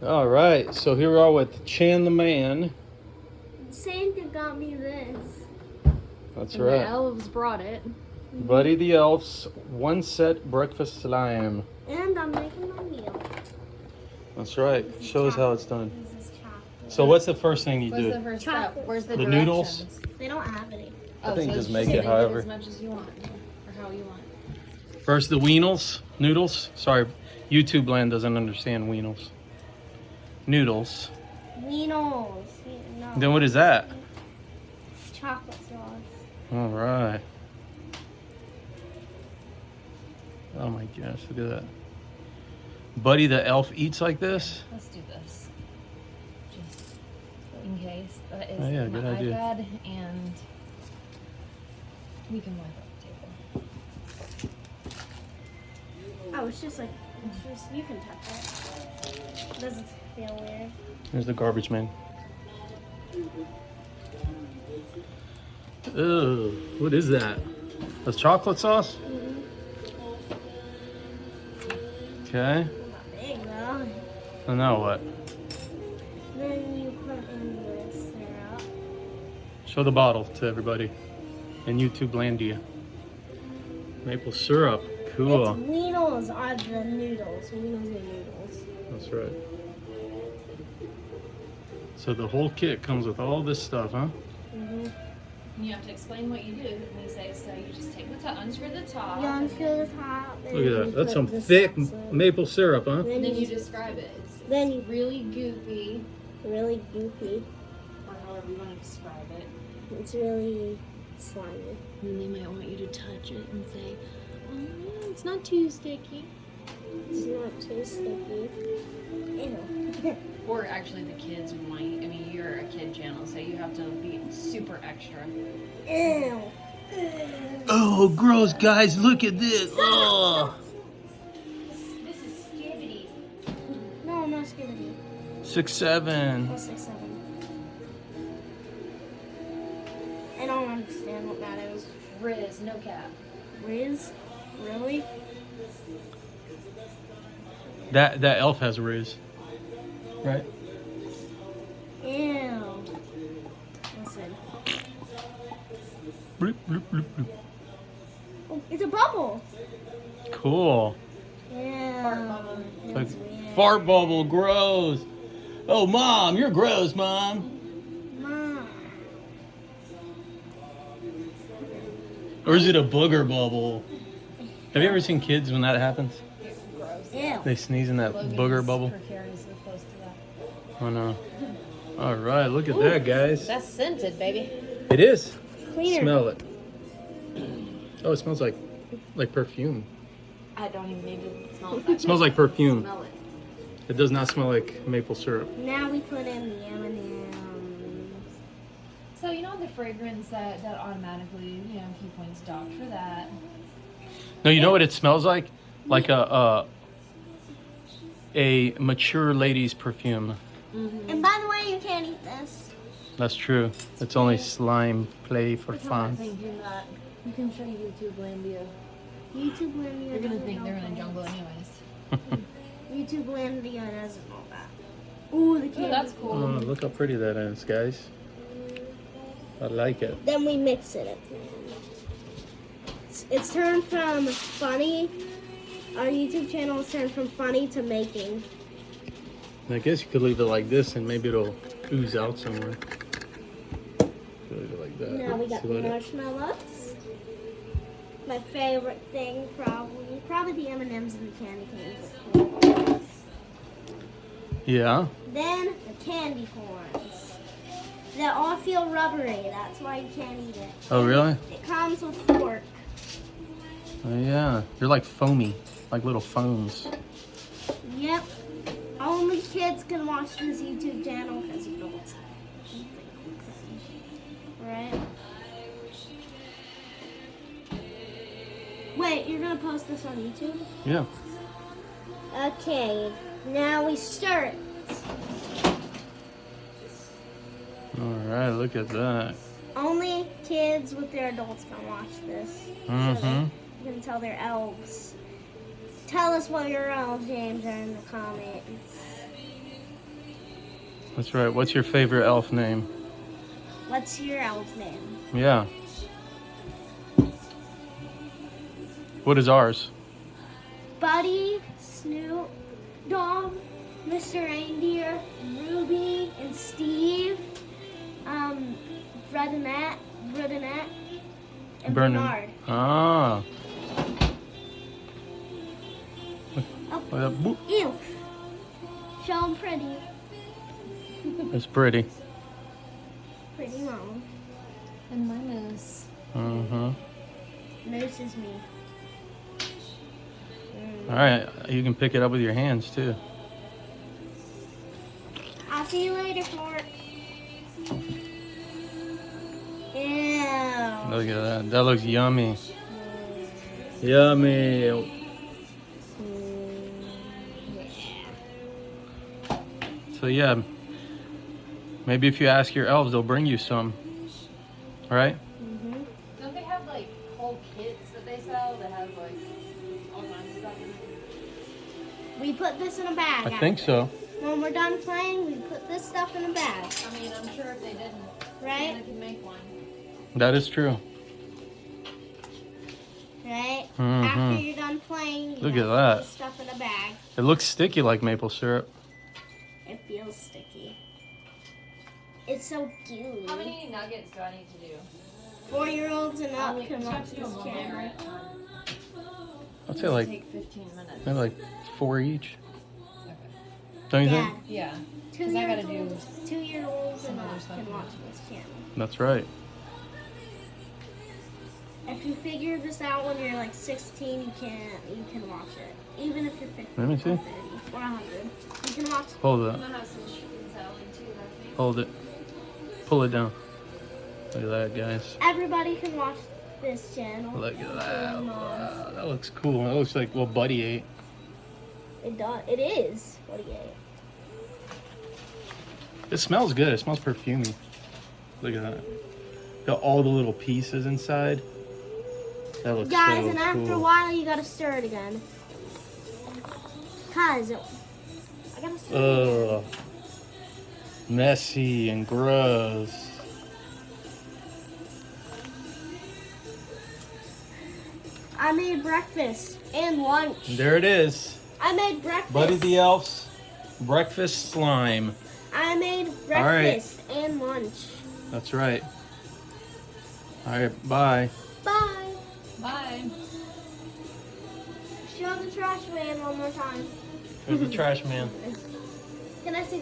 All right, so here we are with Chan the Man. Santa got me this. That's And right. The elves brought it. Buddy the Elf's one set breakfast slime. And I'm making my meal. That's right. Show us how it's done. This is chocolate. So what's the first thing you What's the do? first Chocolate. step? Where's the The directions? noodles? They don't have any. I think so just it's make it make however. as much as you want, or how you want. First the Weenies, noodles. Sorry, YouTube land doesn't understand Weenies. Noodles. Weenies. No. Then what is that? Chocolate sauce. All right. Oh my gosh, look at that. Buddy the Elf eats like this? Let's do this, just in case. That is Oh, yeah, my good idea. iPad, and we can wipe up the table. Oh, it's just you can touch it. Doesn't feel weird. Here's the garbage man. Ugh, what is that? That's chocolate sauce? Okay. Not big though. And now what? Then you put in the syrup. Show the bottle to everybody in YouTube landia. Maple syrup. Cool. It's Weenies are the noodles. Weenies are noodles. That's right. So the whole kit comes with all this stuff, huh? Mm-hmm. You have to explain what you do. And we say, so you just take the top, unscrew the top. You unscrew the top. Look at that. That's some thick maple syrup, huh? And then you describe it. It's Then you really goopy, really goopy. or however you want to describe it. It's really slimy. And they might want you to touch it and say, oh, yeah, it's not too sticky. It's not too sticky. Ew. Or actually, the kids might. I mean, you're a kid channel, so you have to be super extra. Ew. Oh, gross, guys. Look at this. Oh. This is skibbity. No, I'm not skibbity. 6, 7. Oh, 6, 7. I don't understand what that is. Riz, no cap. Riz? Really? That elf has a riz. Right? Ew. Listen. Bloop, bloop, bloop, bloop. Oh, it's a bubble. Cool. Yeah. Fart bubble. Like fart bubble, gross. Oh, Mom, you're gross, Mom. Mom. Or is it a booger bubble? Have you ever seen kids when that happens? Gross. Ew. They sneeze in that booger bubble. Precariously close to that. Oh, no. All right, look at that, guys. That's scented, baby. It is. Cleaner. Smell it. Oh, it smells like perfume. I don't even need to smell it. It smells like perfume. Smell it. It does not smell like maple syrup. Now we put in the M&M's. So you know the fragrance that automatically, a few points docked for that. No, you know what it smells like? Like a mature lady's perfume. And by the way, you can't eat this. That's true. It's only slime play for It's not fun. thinking that you can show YouTube Landia. YouTube Landia You're gonna doesn't think know they're in a that. jungle anyways. YouTube Landia doesn't know that. Ooh, the Oh, candy. that's Oh, cool. look how pretty that is, guys. I like it. Then we mix it up. It's turned from funny. Our YouTube channel has turned from funny to making. I guess you could leave it like this and maybe it'll ooze out somewhere. Leave it like that. Now we got See the what it- marshmallows. My favorite thing, probably the M&Ms and the candy canes. are cool. Yeah. Then the candy corns. They all feel rubbery. That's why you can't eat it. Oh, really? It comes with fork. Oh, yeah. You're like foamy, like little foams. Yep. Only kids can watch this YouTube channel because adults right? Wait, you're gonna post this on YouTube? Yeah. Okay, now we stir it. All right, look at that. Only kids with their adults can watch this. So Mm-hmm. they can tell their elves. Tell us what your elf names are in the comments. That's right. What's your favorite elf name? What's your elf's name? Yeah. What is ours? Buddy, Snoop, Dog, Mr. Reindeer, Ruby, and Steve. Bernadette, and Bernard. Ah. Oh, Boop. ew. Show 'em pretty. It's pretty. Pretty mom. And my moose. Uh-huh. Moose is me. All right. You can pick it up with your hands, too. I'll see you later, Fort. Ew. Look at that. That looks yummy. Yummy. So, yeah. Maybe if you ask your elves, they'll bring you some. Right? Mm-hmm. Don't they have like whole kits that they sell that have like all kinds of stuff in it? We put this in a bag. I think so. When we're done playing, we put this stuff in a bag, I mean, I'm sure if they didn't, right? Santa could make one. That is true. Right? Mhm. After you're done playing, you Look gotta at that. put this stuff in a bag. It looks sticky like maple syrup. It feels sticky. It's so gooey. How many nuggets do I need to do? 4-year-olds and up Only- can just watch have to do this them one channel. layer at a time. I'd say like Take 15 minutes. maybe like 4 each. Okay. Don't you Dad, think? Yeah. 2 I years gotta do old, 2-year-olds some and other up stuff can in watch there. this channel. That's right. If you figure this out when you're like 16, you can watch it. Even if you're 50 Let me see. or 30 or 100. You can watch Hold I'm it. gonna have some chicken salad too, I think. Hold it. Pull it down. Look at that, guys. Everybody can watch this channel. Look at that. Including moms. Wow, that looks cool. That looks like what Buddy ate. It does. It is. What do you ate? It smells good. It smells perfumey. Look at that. Got all the little pieces inside. That looks Guys, so and after a cool. while, you gotta stir it again. Cause I gotta stir it again. Ugh. Messy and gross. I made breakfast and lunch. There it is. I made breakfast. Buddy the Elf's breakfast slime. I made All right. breakfast and lunch. That's right. All right, bye. Bye. Bye. Show the trash man one more time. There's the trash man.